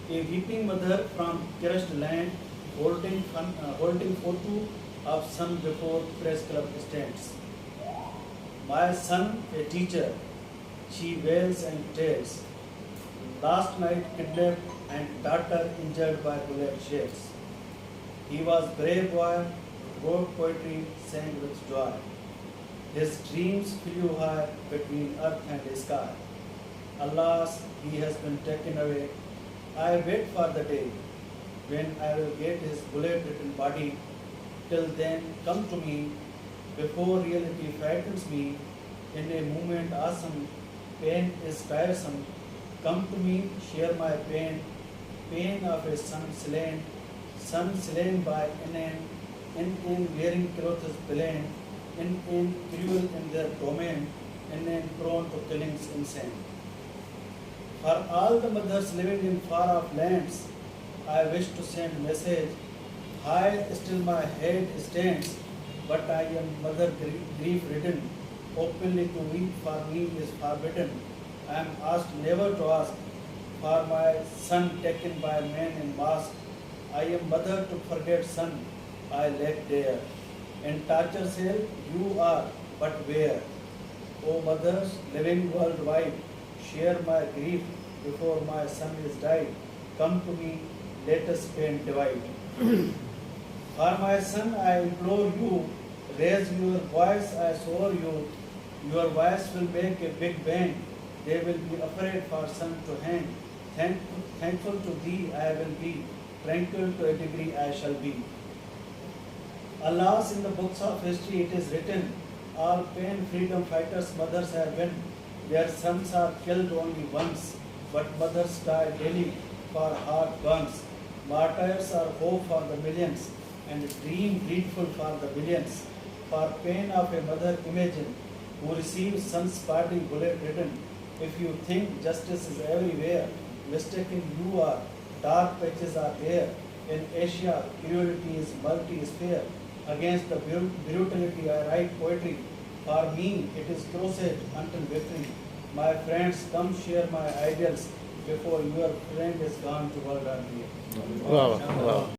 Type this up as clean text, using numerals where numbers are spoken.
A weeping mother from crushed land, holding photo of son before press club stands. My son, a teacher, she wails and tells. Last night kidnapped and daughter injured by bullet shells. He was brave boy, wrote poetry, sang with joy. His dreams flew high between earth and sky. Alas, he has been taken away. I wait for the day when I will get his bullet-ridden body. Till then, come to me before reality frightens me. In a moment awesome, pain is tiresome. Come to me, share my pain, pain of a son slain by in wearing clothes plain, in cruel in their domain, in prone to killings insane. For all the mothers living in far off lands, I wish to send message. High still my head stands, but I am mother grief ridden. Openly to weep for me is forbidden. I am asked never to ask for my son taken by men in mask. I am mother to forget son. I lack dare. In torture cell you are, but where? O mothers living worldwide, share my grief before my son is died. Come to me, let us pain divide. For my son, I implore you, raise your voice, I assure you. Your voice will make a big bang. They will be afraid for son to hang. Thankful to thee I will be. Tranquil to a degree I shall be. Alas, in the books of history it is written, all pain freedom fighters mothers have been. Their sons are killed only once, but mothers die daily for hard guns. Martyrs are hope for the millions, and dream grateful for the billions. For pain of a mother imagine, who receives son's body bullet ridden. If you think justice is everywhere, mistaken you are. Dark patches are there. In Asia, cruelty is multi-sphere. Against the brutality, I write poetry. For me, it is crusade until victory. My friends, come share my ideals before your friend is gone to world. Wow, wow.